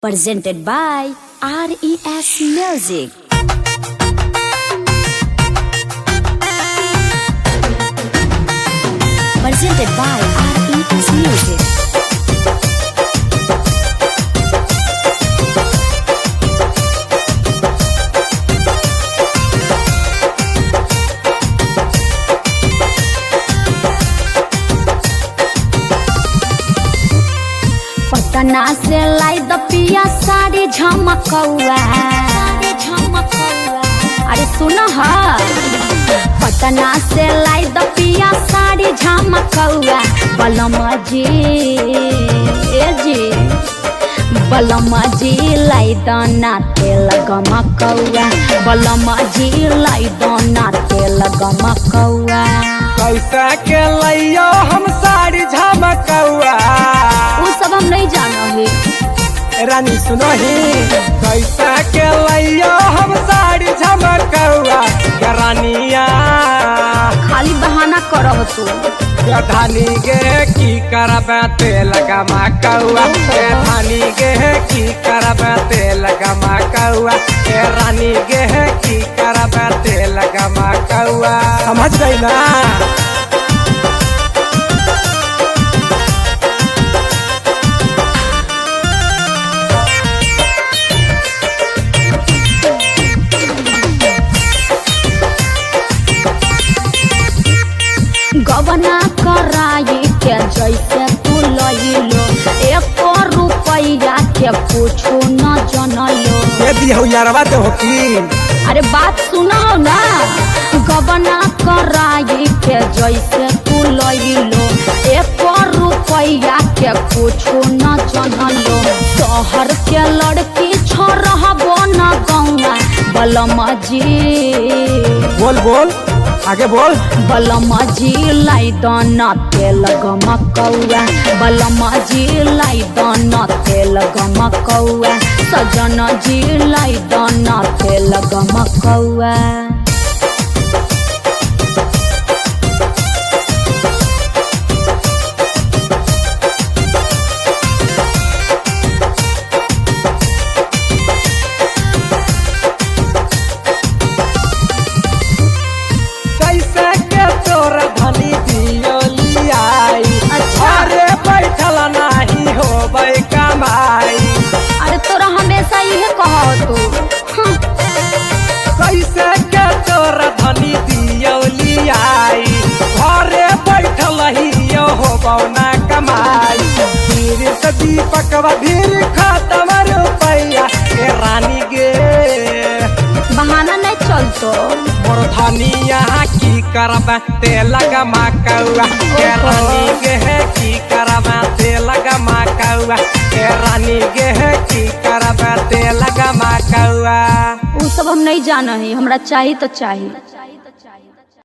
Presented by RES Music. Presented by RES Music. Patna से लाई द पिया साड़ी झमकौआ। अरे सुनो हा, पटना से लाई द पिया साड़ी झमकौआ। बलमा जी बलमा जी लाई द नाते लगमकौआ। बलमा जी लाई द नाते लगमकौआ। कैसा के लइयो हम साड़ी झमकौआ। वो सब हम नहीं जाना है रानी सुनो ही, कैसा के लइयो हम साड़ी झमकौआ। रानिया खाली बहाना करो तू। धानी गे की करबे तेल गमकौआ। धानी गे की करबे तेल गमकौआ। रानी गे की करबे तेल गमकौआ। समझ गई ना? गवना कराई के जैसे तू लइलो, 1 रुपया के पूछो न जनलो। ये दियो यारवा दे हो की। अरे बात सुनो ना, गवना कराई के जैसे तू लइलो, 1 रुपया के पूछो न जनलो। शहर के लड़की छोड़बो न गौआ। बलमा जी बोल बोल आगे बोल। बलमा जी लाई दाना तेल गमकौआ। बलमा जी लाई दाना तेल गमकौआ। सजन जी लाई दाना तेल गमकौआ। अरे तोरा हमेशा ये कहो तू। कैसे के तोरा धनी दियोलियाई, घरे बैठल ही हो बौना कमाई। फिर से दीपक धीर खत्म रुपया। रानी गे बहाना नहीं चलतो। मोर धनिया की करबे तेल गमकौआ। रानी गे की करबे तेल गमकौआ। रानी गे की करबे तेल गमकौआ। वो सब हम नहीं जाना है, हमरा चाहिए तो चाहिए।